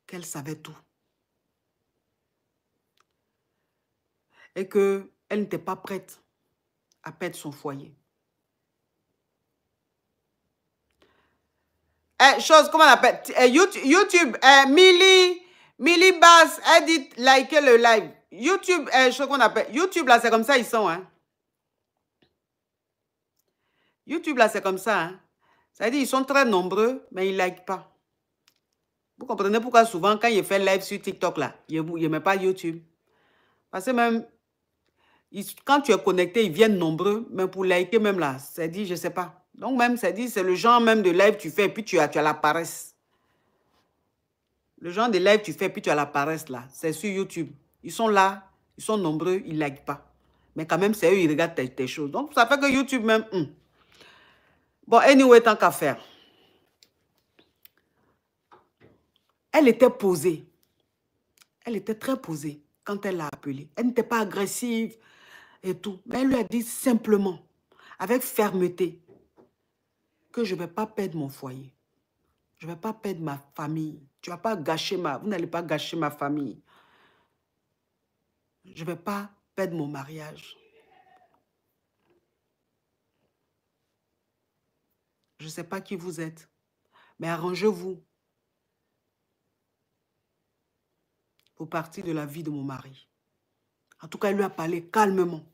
qu'elle savait tout. Et qu'elle n'était pas prête à perdre son foyer. Chose, comment on appelle? YouTube, Millie Bass, elle dit liker le live. YouTube, chose qu'on appelle. YouTube, là, c'est comme ça, ils sont. Hein. YouTube, là, c'est comme ça. Hein. Ça veut dire ils sont très nombreux, mais ils ne likent pas. Vous comprenez pourquoi souvent, quand il fait live sur TikTok, là, il ne met pas YouTube. Parce que même, quand tu es connecté, ils viennent nombreux, mais pour liker même là, ça dit, je ne sais pas. Donc même, ça dit, c'est le genre même de live que tu fais, et puis tu as la paresse. Le genre de live que tu fais, et puis tu as la paresse là. C'est sur YouTube. Ils sont là, ils sont nombreux, ils ne likent pas. Mais quand même, c'est eux, ils regardent tes choses. Donc, ça fait que YouTube même... Bon, anyway, tant qu'à faire. Elle était posée. Elle était très posée quand elle l'a appelée. Elle n'était pas agressive et tout. Mais elle lui a dit simplement, avec fermeté, que je ne vais pas perdre mon foyer. Je ne vais pas perdre ma famille. Tu vas pas gâcher vous n'allez pas gâcher ma famille. Je ne vais pas perdre mon mariage. Je ne sais pas qui vous êtes, mais arrangez-vous pour partir de la vie de mon mari. En tout cas, elle lui a parlé calmement.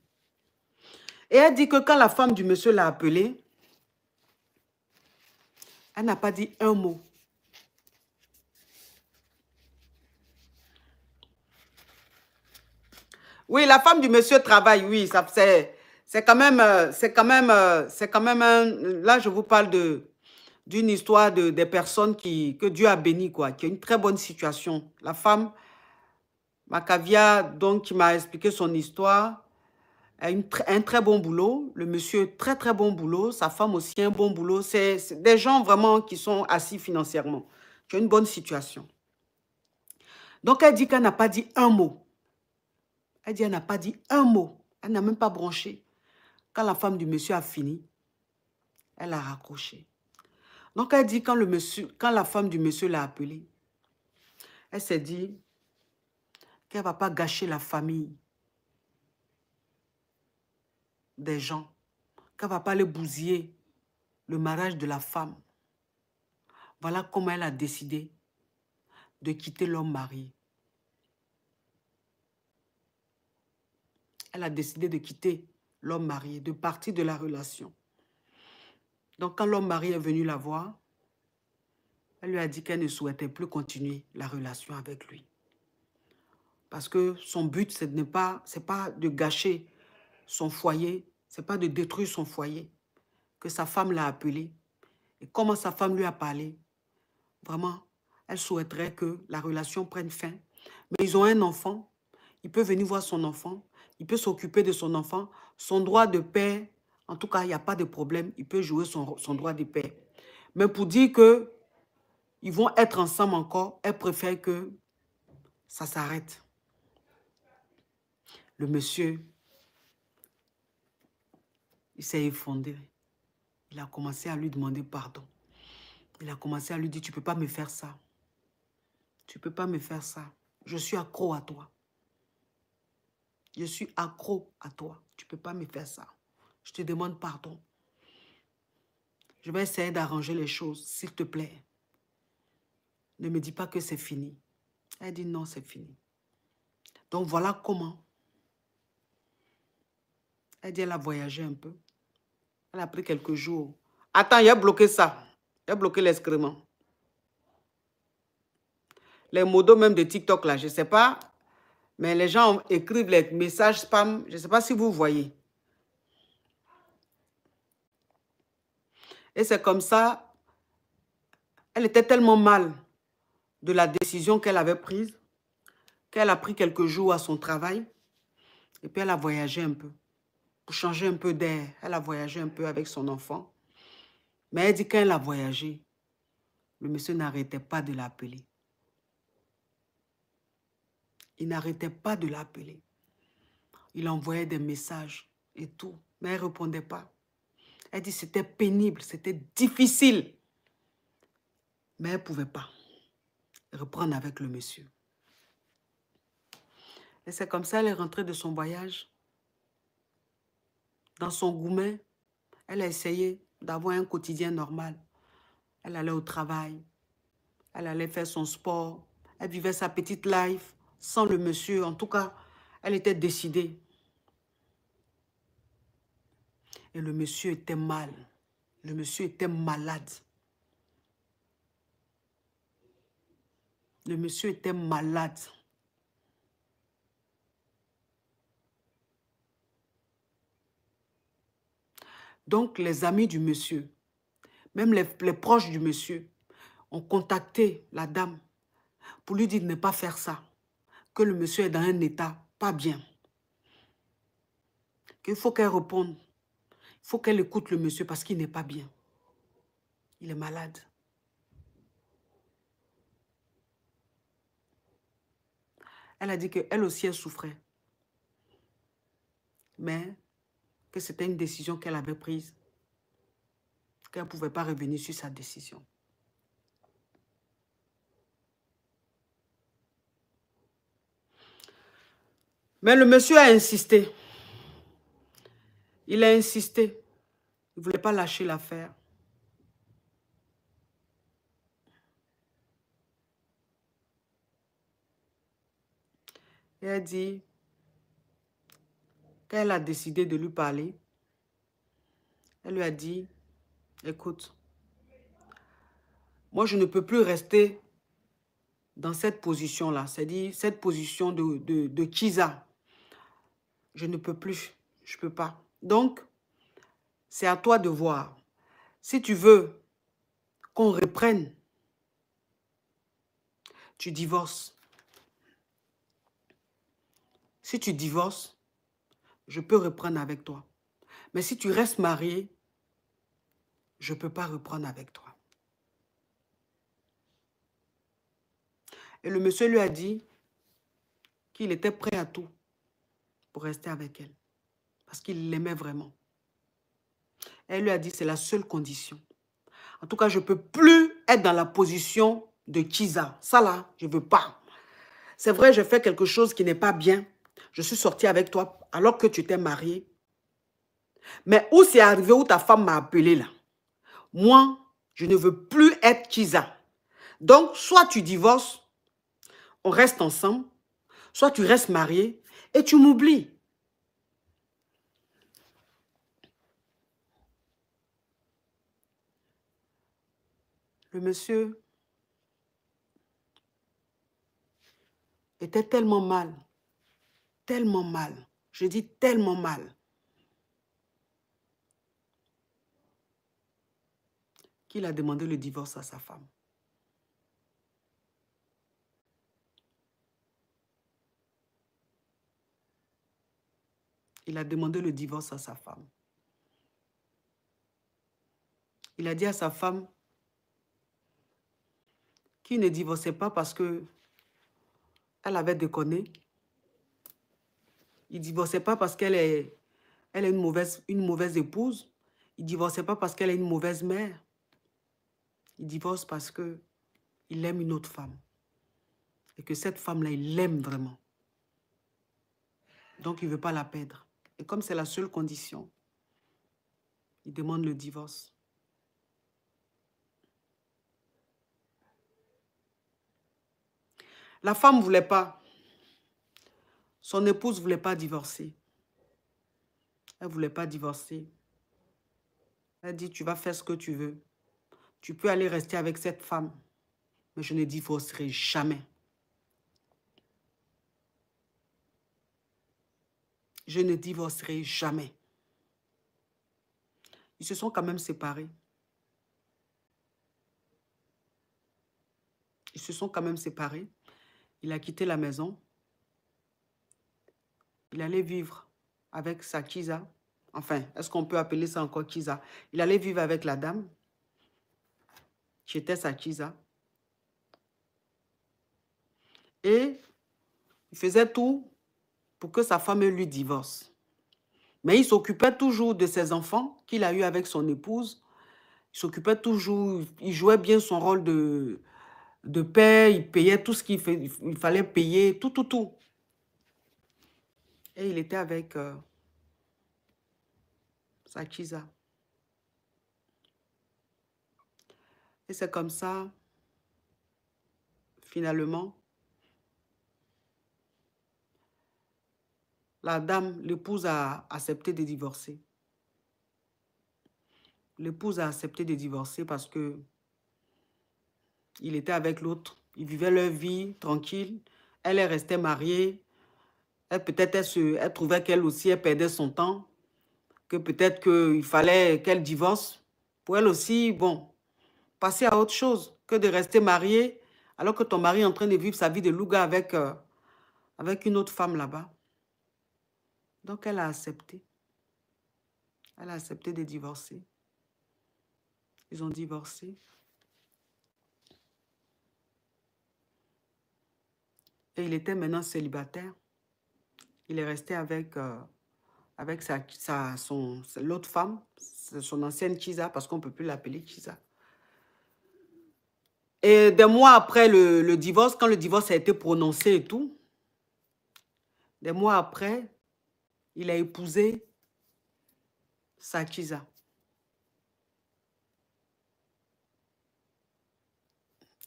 Et elle dit que quand la femme du monsieur l'a appelée, elle n'a pas dit un mot. Oui, la femme du monsieur travaille, oui, c'est quand même, là je vous parle d'une histoire des personnes que Dieu a béni, quoi, qui a une très bonne situation. La femme, Macavia, donc, qui m'a expliqué son histoire, a un très bon boulot. Le monsieur, très, très bon boulot. Sa femme aussi, un bon boulot. C'est des gens vraiment qui sont assis financièrement, qui ont une bonne situation. Donc, elle dit qu'elle n'a pas dit un mot. Elle dit qu'elle n'a pas dit un mot. Elle n'a même pas branché. Quand la femme du monsieur a fini, elle a raccroché. Donc, elle dit quand la femme du monsieur l'a appelée, elle s'est dit qu'elle ne va pas gâcher la famille des gens, qu'elle ne va pas aller bousiller le mariage de la femme. Voilà comment elle a décidé de quitter l'homme marié. Elle a décidé de quitter l'homme marié, de partir de la relation. Donc, quand l'homme marié est venu la voir, elle lui a dit qu'elle ne souhaitait plus continuer la relation avec lui. Parce que son but, ce n'est pas de gâcher son foyer, ce n'est pas de détruire son foyer. Que sa femme l'a appelé. Et comment sa femme lui a parlé, vraiment, elle souhaiterait que la relation prenne fin. Mais ils ont un enfant, il peut venir voir son enfant, il peut s'occuper de son enfant. Son droit de père, en tout cas, il n'y a pas de problème, il peut jouer son droit de père. Mais pour dire qu'ils vont être ensemble encore, elle préfère que ça s'arrête. Le monsieur, il s'est effondré. Il a commencé à lui demander pardon. Il a commencé à lui dire, tu ne peux pas me faire ça. Tu ne peux pas me faire ça. Je suis accro à toi. Je suis accro à toi. Tu ne peux pas me faire ça. Je te demande pardon. Je vais essayer d'arranger les choses, s'il te plaît. Ne me dis pas que c'est fini. Elle dit non, c'est fini. Donc voilà comment. Elle dit elle a voyagé un peu. Elle a pris quelques jours. Attends, il a bloqué ça. Il a bloqué l'excrément. Les modos même de TikTok là, je ne sais pas. Mais les gens écrivent les messages spam. Je ne sais pas si vous voyez. Et c'est comme ça. Elle était tellement mal de la décision qu'elle avait prise qu'elle a pris quelques jours à son travail. Et puis elle a voyagé un peu. Pour changer un peu d'air. Elle a voyagé un peu avec son enfant. Mais elle dit qu'elle a voyagé. Le monsieur n'arrêtait pas de l'appeler. Il n'arrêtait pas de l'appeler. Il envoyait des messages et tout. Mais elle ne répondait pas. Elle dit que c'était pénible, c'était difficile. Mais elle ne pouvait pas. reprendre avec le monsieur. Et c'est comme ça, elle est rentrée de son voyage. Dans son gourmet, elle a essayé d'avoir un quotidien normal. Elle allait au travail, elle allait faire son sport, elle vivait sa petite life sans le monsieur. En tout cas, elle était décidée. Et le monsieur était mal. Le monsieur était malade. Le monsieur était malade. Donc, les amis du monsieur, même les proches du monsieur, ont contacté la dame pour lui dire de ne pas faire ça. Que le monsieur est dans un état pas bien. Qu'il faut qu'elle réponde. Il faut qu'elle écoute le monsieur parce qu'il n'est pas bien. Il est malade. Elle a dit qu'elle aussi, elle souffrait. Mais que c'était une décision qu'elle avait prise. Qu'elle ne pouvait pas revenir sur sa décision. Mais le monsieur a insisté. Il a insisté. Il ne voulait pas lâcher l'affaire. Et elle dit, quand elle a décidé de lui parler, elle lui a dit, écoute, moi je ne peux plus rester dans cette position-là, c'est-à-dire cette position de Kiza. Je ne peux plus, je ne peux pas. Donc, c'est à toi de voir. Si tu veux qu'on reprenne, tu divorces. Si tu divorces, je peux reprendre avec toi. Mais si tu restes marié, je ne peux pas reprendre avec toi. Et le monsieur lui a dit qu'il était prêt à tout pour rester avec elle. Parce qu'il l'aimait vraiment. Elle lui a dit, c'est la seule condition. En tout cas, je ne peux plus être dans la position de Kiza. Ça là, je ne veux pas. C'est vrai, je fais quelque chose qui n'est pas bien. Je suis sortie avec toi alors que tu t'es mariée. Mais où c'est arrivé, où ta femme m'a appelé là? Moi, je ne veux plus être Kiza. Donc, soit tu divorces, on reste ensemble, soit tu restes marié et tu m'oublies. Le monsieur était tellement mal, je dis tellement mal, qu'il a demandé le divorce à sa femme. Il a demandé le divorce à sa femme. Il a dit à sa femme qu'il ne divorçait pas parce que elle avait déconné. Il ne divorçait pas parce qu'elle est une mauvaise épouse. Il ne divorçait pas parce qu'elle est une mauvaise mère. Il divorce parce qu'il aime une autre femme. Et que cette femme-là, il l'aime vraiment. Donc, il ne veut pas la perdre. Et comme c'est la seule condition, il demande le divorce. La femme ne voulait pas. Son épouse ne voulait pas divorcer. Elle ne voulait pas divorcer. Elle dit, tu vas faire ce que tu veux. Tu peux aller rester avec cette femme. Mais je ne divorcerai jamais. Je ne divorcerai jamais. Ils se sont quand même séparés. Ils se sont quand même séparés. Il a quitté la maison. Il allait vivre avec sa Kiza. Enfin, est-ce qu'on peut appeler ça encore Kiza? Il allait vivre avec la dame. Qui était sa Kiza. Et il faisait tout pour que sa femme lui divorce. Mais il s'occupait toujours de ses enfants qu'il a eu avec son épouse. Il s'occupait toujours, il jouait bien son rôle de paix, il payait tout ce il fallait payer, tout. Et il était avec Sakiza. Et c'est comme ça, finalement, la dame, l'épouse a accepté de divorcer. L'épouse a accepté de divorcer parce que il était avec l'autre. Ils vivaient leur vie tranquille. Elle est restée mariée. Peut-être elle trouvait qu'elle aussi, elle perdait son temps. Que peut-être qu'il fallait qu'elle divorce. Pour elle aussi, bon, passer à autre chose que de rester mariée alors que ton mari est en train de vivre sa vie de louga avec une autre femme là-bas. Donc, elle a accepté. Elle a accepté de divorcer. Ils ont divorcé. Et il était maintenant célibataire. Il est resté avec l'autre femme, son ancienne Chiza, parce qu'on ne peut plus l'appeler Chiza. Et des mois après le divorce, quand le divorce a été prononcé et tout, des mois après, il a épousé sa Chiza.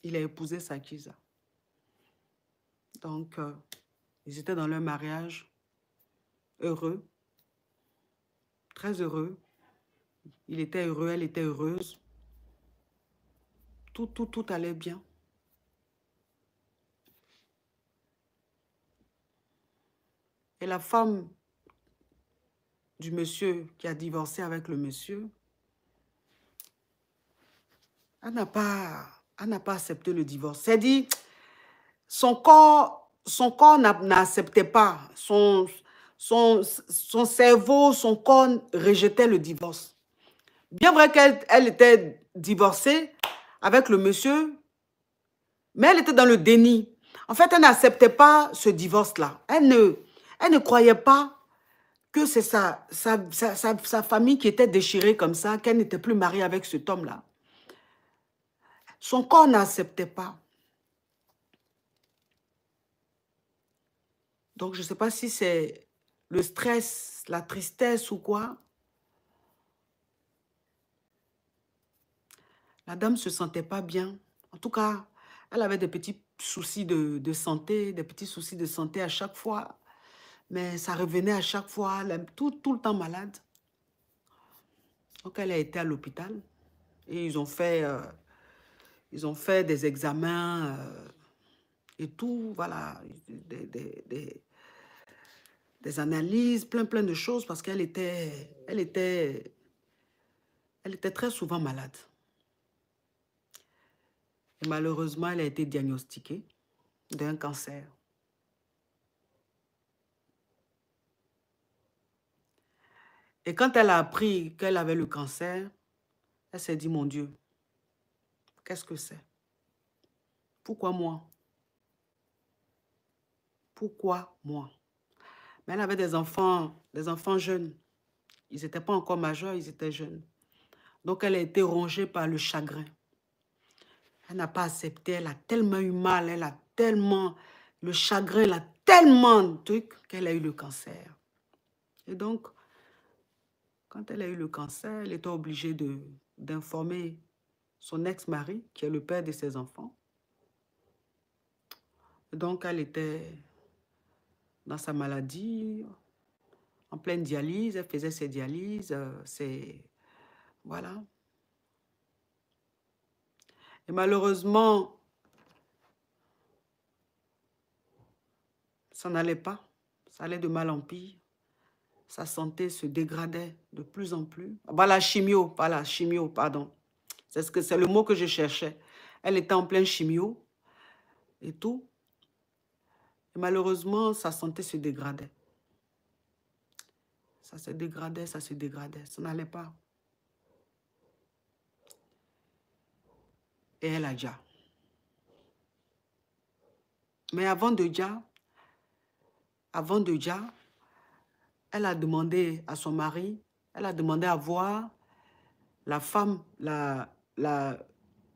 Il a épousé sa Chiza. Donc, ils étaient dans leur mariage heureux, très heureux. Il était heureux, elle était heureuse. Tout allait bien. Et la femme du monsieur qui a divorcé avec le monsieur, elle n'a pas accepté le divorce. C'est dit, son corps n'acceptait pas. Son cerveau, son corps rejetait le divorce. Bien vrai qu'elle était divorcée avec le monsieur, mais elle était dans le déni. En fait, elle n'acceptait pas ce divorce-là. Elle ne croyait pas que c'est sa famille qui était déchirée comme ça, qu'elle n'était plus mariée avec cet homme-là. Son corps n'acceptait pas. Donc, je ne sais pas si c'est le stress, la tristesse ou quoi. La dame ne se sentait pas bien. En tout cas, elle avait des petits soucis de santé, des petits soucis de santé à chaque fois. Mais ça revenait à chaque fois, tout le temps malade. Donc, elle a été à l'hôpital et ils ont fait des examens et tout, voilà, des analyses, plein de choses parce qu'elle était très souvent malade. Et malheureusement, elle a été diagnostiquée d'un cancer. Et quand elle a appris qu'elle avait le cancer, elle s'est dit, mon Dieu, qu'est-ce que c'est? Pourquoi moi? Pourquoi moi? Mais elle avait des enfants jeunes. Ils n'étaient pas encore majeurs, ils étaient jeunes. Donc, elle a été rongée par le chagrin. Elle n'a pas accepté, elle a tellement eu mal, elle a tellement, le chagrin, elle a tellement de trucs qu'elle a eu le cancer. Et donc, quand elle a eu le cancer, elle était obligée d'informer son ex-mari, qui est le père de ses enfants. Et donc, elle était dans sa maladie, en pleine dialyse, elle faisait ses dialyses, voilà. Et malheureusement, ça n'allait pas, ça allait de mal en pire. Sa santé se dégradait de plus en plus. Bah, la chimio, pardon. C'est le mot que je cherchais. Elle était en pleine chimio et tout. Et malheureusement, sa santé se dégradait. Ça se dégradait, ça se dégradait. Ça n'allait pas. Et elle a déjà. Mais avant de déjà, elle a demandé à son mari, elle a demandé à voir la femme,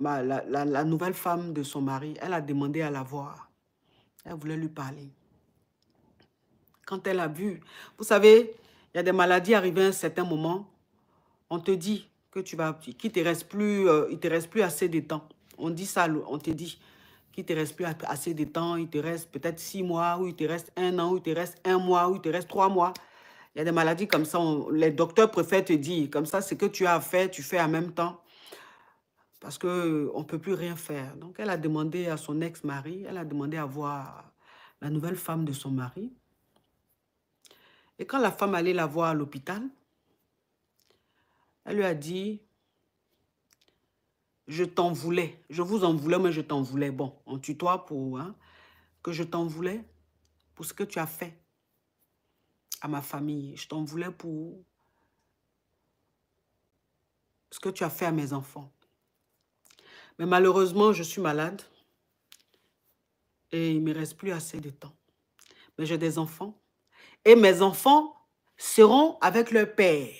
la nouvelle femme de son mari, elle a demandé à la voir. Elle voulait lui parler. Quand elle a vu, vous savez, il y a des maladies arrivées à un certain moment, on te dit que qu'il te reste plus, il te reste plus assez de temps. On dit ça, on te dit qu'il te reste plus assez de temps, il te reste peut-être 6 mois, ou il te reste 1 an, ou il te reste 1 mois, ou il te reste 3 mois. Il y a des maladies comme ça, les docteurs préfèrent te dire, comme ça, ce que tu as à faire, tu fais en même temps. Parce qu'on ne peut plus rien faire. Donc, elle a demandé à son ex-mari, elle a demandé à voir la nouvelle femme de son mari. Et quand la femme allait la voir à l'hôpital, elle lui a dit, je t'en voulais. Je vous en voulais, mais je t'en voulais. Bon, on tutoie pour que je t'en voulais pour ce que tu as fait à ma famille. Je t'en voulais pour ce que tu as fait à mes enfants. Mais malheureusement, je suis malade et il ne me reste plus assez de temps. Mais j'ai des enfants et mes enfants seront avec leur père.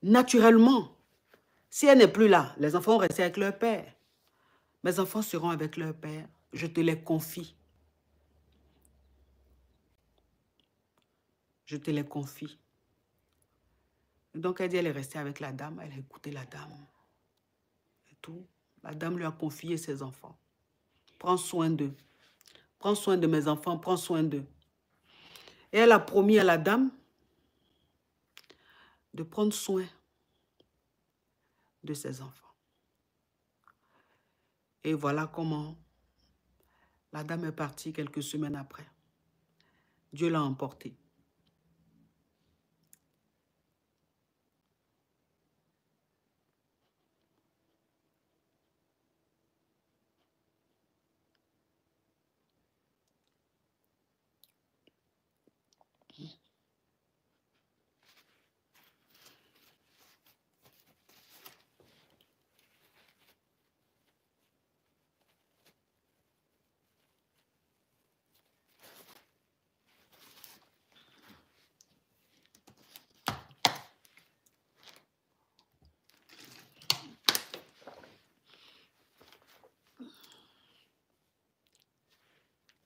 Naturellement, si elle n'est plus là, les enfants vont rester avec leur père. Mes enfants seront avec leur père. Je te les confie. Je te les confie. Donc, elle dit, elle est restée avec la dame. Elle a écouté la dame. Et tout. La dame lui a confié ses enfants. Prends soin d'eux. Prends soin de mes enfants. Prends soin d'eux. Et elle a promis à la dame de prendre soin de ses enfants. Et voilà comment la dame est partie quelques semaines après. Dieu l'a emportée.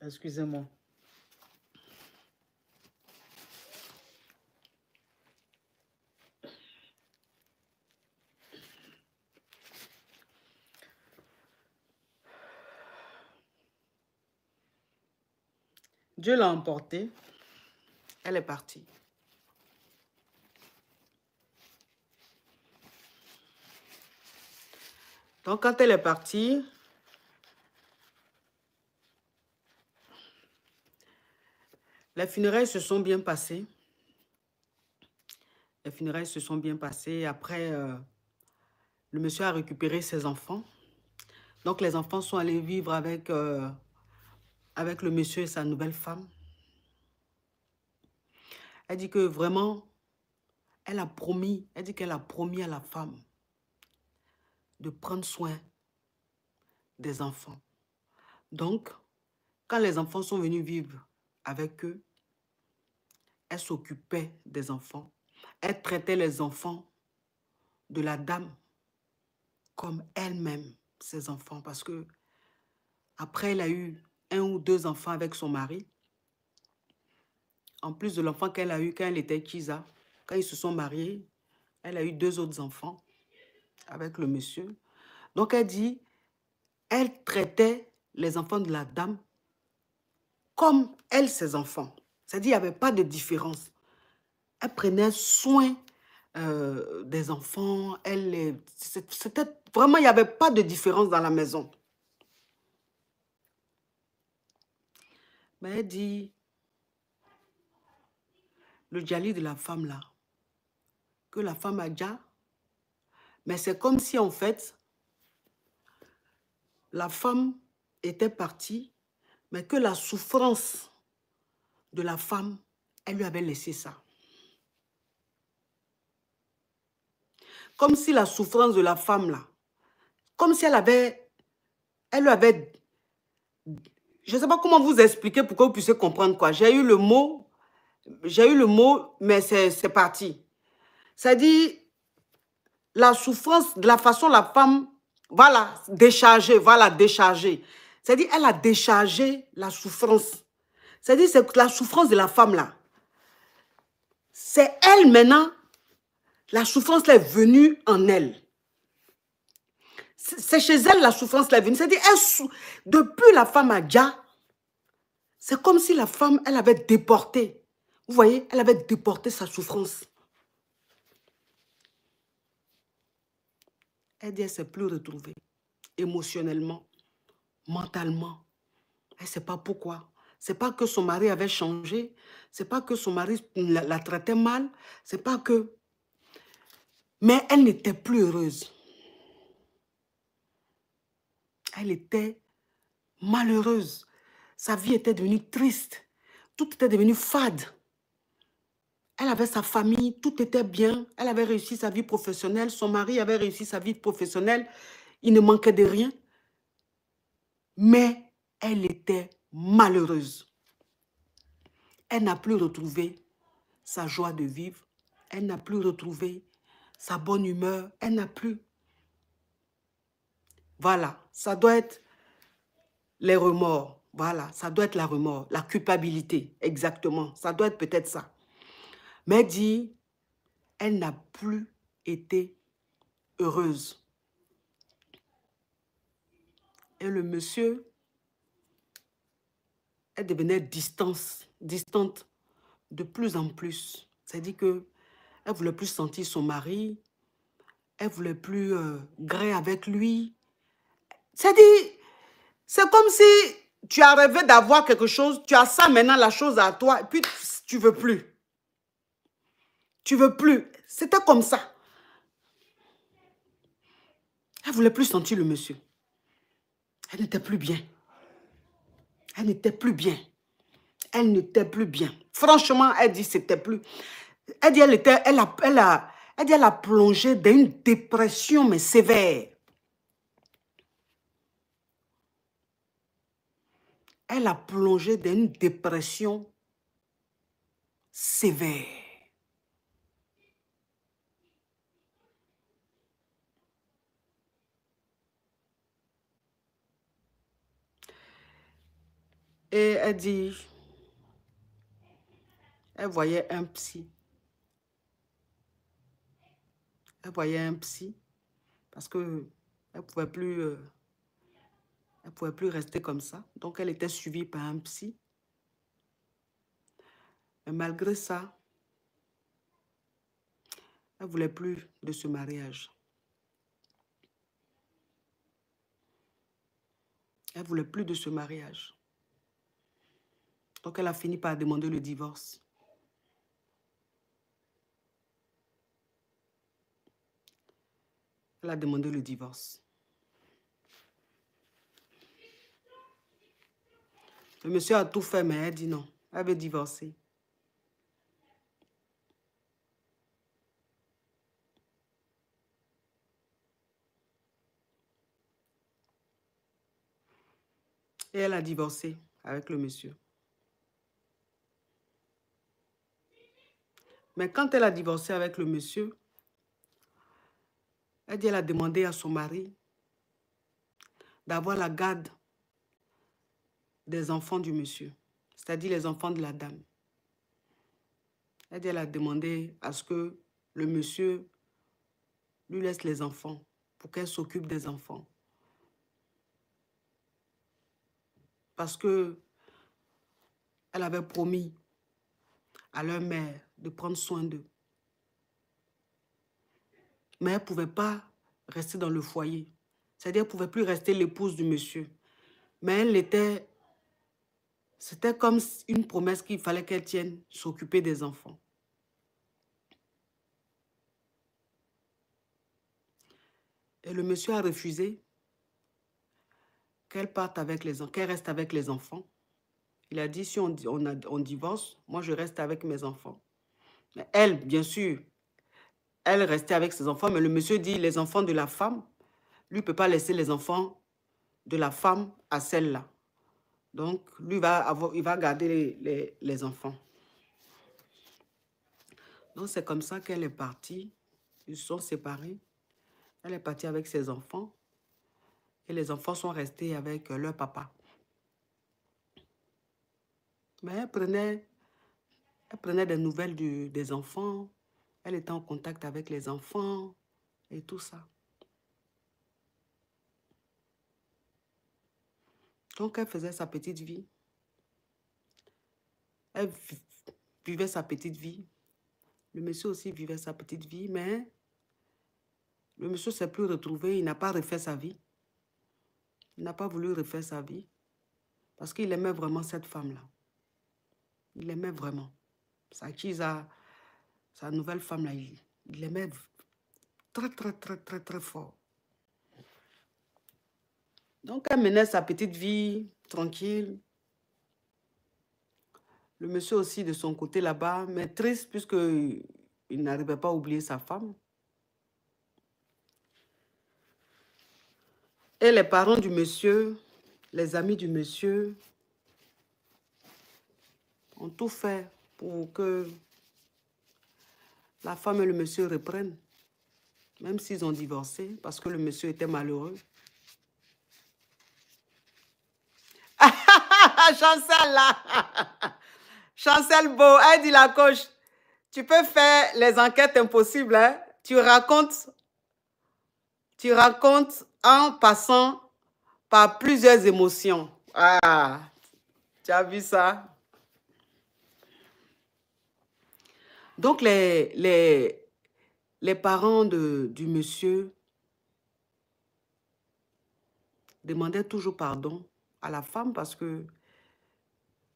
Excusez-moi. Dieu l'a emportée. Elle est partie. Donc, quand elle est partie, les funérailles se sont bien passées. Les funérailles se sont bien passées. Après, le monsieur a récupéré ses enfants. Donc, les enfants sont allés vivre avec le monsieur et sa nouvelle femme. Elle dit que vraiment, elle dit qu'elle a promis à la femme de prendre soin des enfants. Donc, quand les enfants sont venus vivre avec eux, elle s'occupait des enfants. Elle traitait les enfants de la dame comme elle-même, ses enfants. Parce que après, elle a eu 1 ou 2 enfants avec son mari. En plus de l'enfant qu'elle a eu quand elle était Kisa, quand ils se sont mariés, elle a eu 2 autres enfants avec le monsieur. Donc, elle dit, elle traitait les enfants de la dame comme elle, ses enfants. C'est-à-dire, il n'y avait pas de différence. Elle prenait soin des enfants. C'était vraiment, il n'y avait pas de différence dans la maison. Mais elle dit, le djali de la femme là, que la femme a déjà, mais c'est comme si en fait, la femme était partie, mais que la souffrance de la femme, elle lui avait laissé ça. Comme si la souffrance de la femme là, comme si elle lui avait, je ne sais pas comment vous expliquer pour que vous puissiez comprendre quoi. J'ai eu le mot, mais c'est parti. Ça dit, la souffrance, de la façon la femme Voilà, décharger, voilà, décharger. C'est-à-dire, elle a déchargé la souffrance. C'est-à-dire, c'est la souffrance de la femme là. C'est elle maintenant, la souffrance est venue en elle. C'est chez elle la souffrance est venue. C'est-à-dire, depuis la femme a déjà, c'est comme si la femme, elle avait déporté. Vous voyez, elle avait déporté sa souffrance. Elle dit, elle ne s'est plus retrouvée émotionnellement, mentalement. Elle ne sait pas pourquoi. Ce n'est pas que son mari avait changé. Ce n'est pas que son mari la traitait mal. C'est pas que... Mais elle n'était plus heureuse. Elle était malheureuse. Sa vie était devenue triste. Tout était devenu fade. Elle avait sa famille, tout était bien. Elle avait réussi sa vie professionnelle. Son mari avait réussi sa vie professionnelle. Il ne manquait de rien. Mais elle était malheureuse. Elle n'a plus retrouvé sa joie de vivre. Elle n'a plus retrouvé sa bonne humeur. Elle n'a plus. Voilà, ça doit être les remords. Voilà, ça doit être la remords, la culpabilité, exactement. Ça doit être peut-être ça. Mais dit, elle n'a plus été heureuse. Et le monsieur, elle devenait distante de plus en plus. C'est-à-dire qu'elle ne voulait plus sentir son mari, elle ne voulait plus gré avec lui. C'est-à-dire, c'est comme si tu as rêvé d'avoir quelque chose, tu as ça maintenant, la chose à toi, et puis tu ne veux plus. Tu ne veux plus. C'était comme ça. Elle ne voulait plus sentir le monsieur. Elle n'était plus bien. Elle n'était plus bien. Elle n'était plus bien. Franchement, elle dit c'était plus. Elle dit elle a plongé dans une dépression mais sévère. Elle a plongé dans une dépression sévère. Et elle dit, elle voyait un psy. Elle voyait un psy parce que elle pouvait plus rester comme ça. Donc, elle était suivie par un psy. Mais malgré ça, elle ne voulait plus de ce mariage. Elle ne voulait plus de ce mariage. Donc, elle a fini par demander le divorce. Elle a demandé le divorce. Le monsieur a tout fait, mais elle dit non. Elle veut divorcer. Et elle a divorcé avec le monsieur. Mais quand elle a divorcé avec le monsieur, elle dit elle a demandé à son mari d'avoir la garde des enfants du monsieur, c'est-à-dire les enfants de la dame. Elle dit elle a demandé à ce que le monsieur lui laisse les enfants pour qu'elle s'occupe des enfants. Parce que elle avait promis à leur mère de prendre soin d'eux. Mais elle ne pouvait pas rester dans le foyer. C'est-à-dire qu'elle ne pouvait plus rester l'épouse du monsieur. Mais elle était... C'était comme une promesse qu'il fallait qu'elle tienne, s'occuper des enfants. Et le monsieur a refusé qu'elle parte avec les enfants, qu'elle reste avec les enfants. Il a dit, si on divorce, moi je reste avec mes enfants. Mais elle, bien sûr, elle restait avec ses enfants, mais le monsieur dit, les enfants de la femme, lui ne peut pas laisser les enfants de la femme à celle-là. Donc, lui, il va garder les enfants. Donc, c'est comme ça qu'elle est partie. Ils se sont séparés. Elle est partie avec ses enfants. Et les enfants sont restés avec leur papa. Mais elle prenait des nouvelles des enfants. Elle était en contact avec les enfants et tout ça. Donc, elle faisait sa petite vie. Elle vivait sa petite vie. Le monsieur aussi vivait sa petite vie, mais le monsieur ne s'est plus retrouvé. Il n'a pas refait sa vie. Il n'a pas voulu refaire sa vie parce qu'il aimait vraiment cette femme-là. Il l'aimait vraiment. Sa nouvelle femme-là, il l'aimait très, très, très, très, très fort. Donc, elle menait sa petite vie tranquille. Le monsieur aussi de son côté là-bas, mais triste puisqu'il n'arrivait pas à oublier sa femme. Et les parents du monsieur, les amis du monsieur, ont tout fait pour que la femme et le monsieur reprennent. Même s'ils ont divorcé, parce que le monsieur était malheureux. Chancel là. Chancel Beau, elle dit la coach, tu peux faire les enquêtes impossibles. Hein? Tu racontes en passant par plusieurs émotions. Ah, tu as vu ça? Donc, les parents du monsieur demandaient toujours pardon à la femme parce que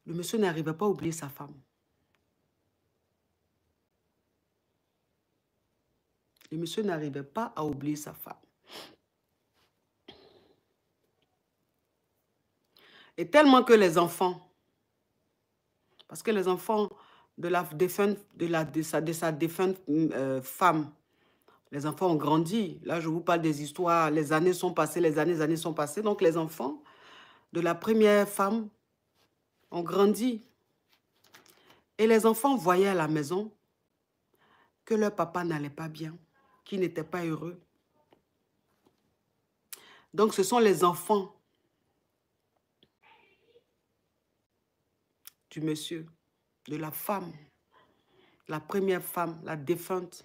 le monsieur n'arrivait pas à oublier sa femme. Le monsieur n'arrivait pas à oublier sa femme. Et tellement que les enfants, parce que les enfants de sa défunte femme, les enfants ont grandi. Là, je vous parle des histoires, les années sont passées, les années sont passées. Donc, les enfants de la première femme ont grandi. Et les enfants voyaient à la maison que leur papa n'allait pas bien, qu'il n'était pas heureux. Donc, ce sont les enfants du monsieur, de la femme, la première femme, la défunte,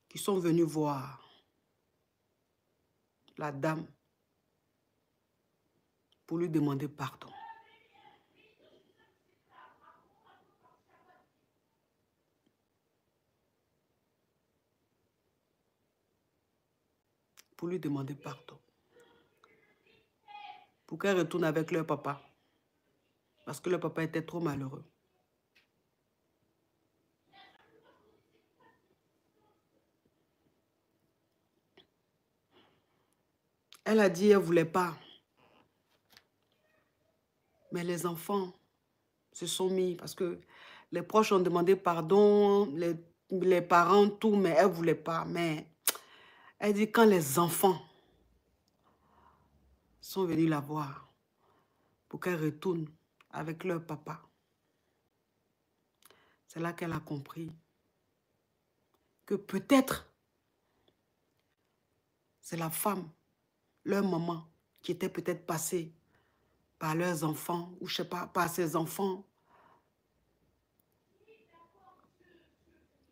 qui sont venus voir la dame pour lui demander pardon. Pour lui demander pardon. Pour qu'elle retourne avec leur papa. Parce que leur papa était trop malheureux. Elle a dit qu'elle ne voulait pas. Mais les enfants se sont mis parce que les proches ont demandé pardon, les parents, tout, mais elle ne voulait pas. Mais elle dit quand les enfants sont venus la voir pour qu'elle retourne avec leur papa, c'est là qu'elle a compris que peut-être c'est la femme, leur maman, qui était peut-être passée par leurs enfants, ou je ne sais pas, par ses enfants,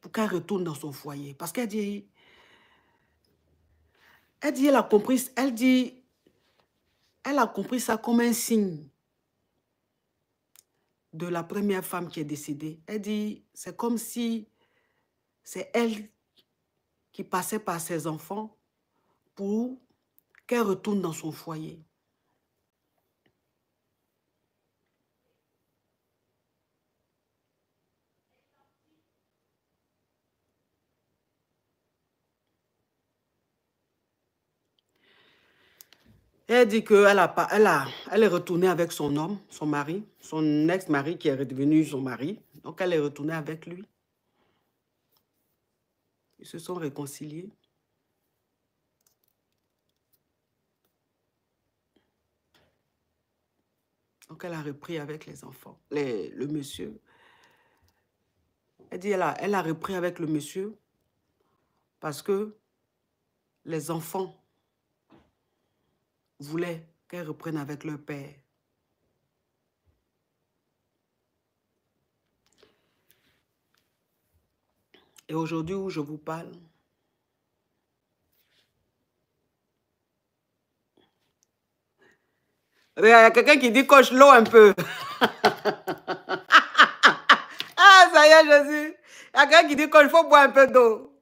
pour qu'elle retourne dans son foyer. Parce qu'elle dit, elle a compris, elle a compris ça comme un signe de la première femme qui est décédée. Elle dit, c'est comme si c'est elle qui passait par ses enfants pour qu'elle retourne dans son foyer. Et elle dit qu'elle elle est retournée avec son homme, son mari, son ex-mari qui est redevenu son mari. Donc, elle est retournée avec lui. Ils se sont réconciliés. Donc, elle a repris avec les enfants, le monsieur. Elle dit elle a repris avec le monsieur Parce que les enfants voulaient qu'elle reprenne avec leur père. Et aujourd'hui où je vous parle, il y a quelqu'un qui dit coche l'eau un peu. Ah, ça y est, Jésus. Il y a quelqu'un qui dit qu'il faut boire un peu d'eau.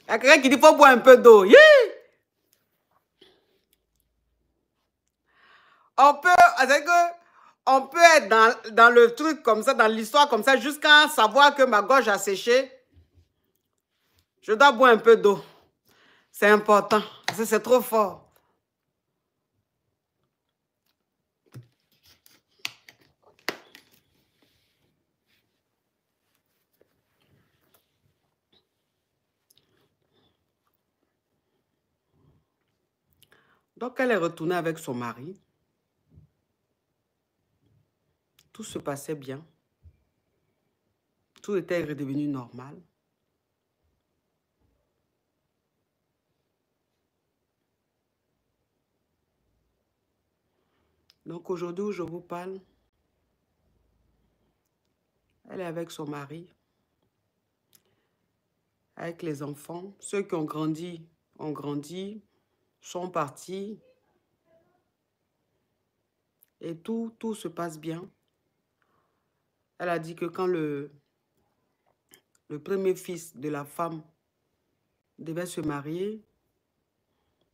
Il y a quelqu'un qui dit qu'il faut boire un peu d'eau. Yeah! On peut être dans le truc comme ça, dans l'histoire comme ça, jusqu'à savoir que ma gorge a séché. Je dois boire un peu d'eau. C'est important. C'est trop fort. Donc, elle est retournée avec son mari. Tout se passait bien. Tout était redevenu normal. Donc, aujourd'hui où je vous parle, elle est avec son mari, avec les enfants. Ceux qui ont grandi, sont partis. Et tout se passe bien. Elle a dit que quand le premier fils de la femme devait se marier,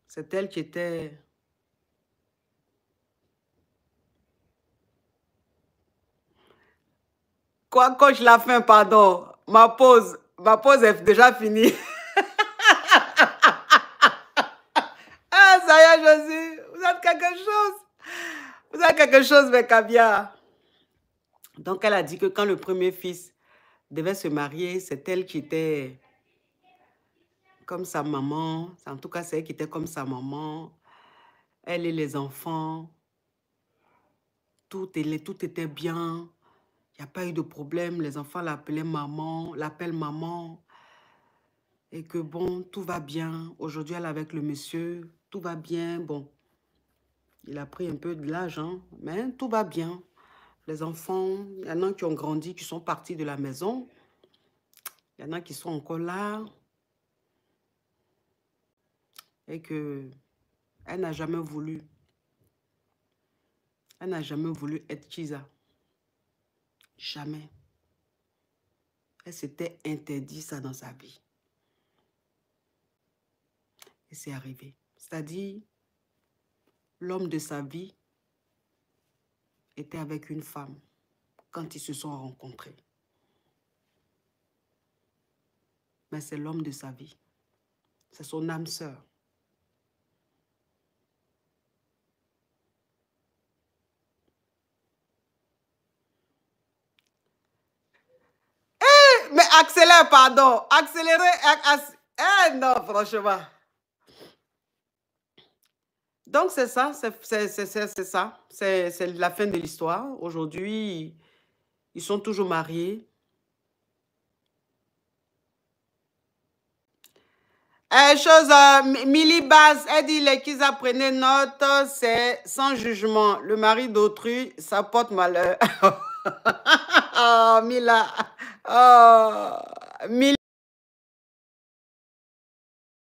c'est elle qui était... Quoi, coach la fin, pardon. Ma pause est déjà finie. Ah, ça y est, Jésus. Vous êtes quelque chose. Vous êtes quelque chose, mes caviars. Donc, elle a dit que quand le premier fils devait se marier, c'est elle qui était comme sa maman. En tout cas, c'est elle qui était comme sa maman. Elle et les enfants. Tout était bien. Il n'y a pas eu de problème. Les enfants l'appellent maman, l'appellent maman. Et que bon, tout va bien. Aujourd'hui, elle est avec le monsieur. Tout va bien. Bon, il a pris un peu de l'âge, hein, mais tout va bien. Les enfants, il y en a qui ont grandi, qui sont partis de la maison. Il y en a qui sont encore là. Et que elle n'a jamais voulu. Elle n'a jamais voulu être Chiza. Jamais. Elle s'était interdit ça dans sa vie. Et c'est arrivé. C'est-à-dire, l'homme de sa vie était avec une femme quand ils se sont rencontrés. Mais c'est l'homme de sa vie. C'est son âme sœur. Mais accélère, pardon. Accélérer. Non, franchement. Donc, c'est ça. C'est ça. C'est la fin de l'histoire. Aujourd'hui, ils sont toujours mariés. Milly Bass, elle dit les qu'ils apprenaient note, c'est sans jugement. Le mari d'autrui, ça porte malheur. Oh, Mila. Oh, Mila.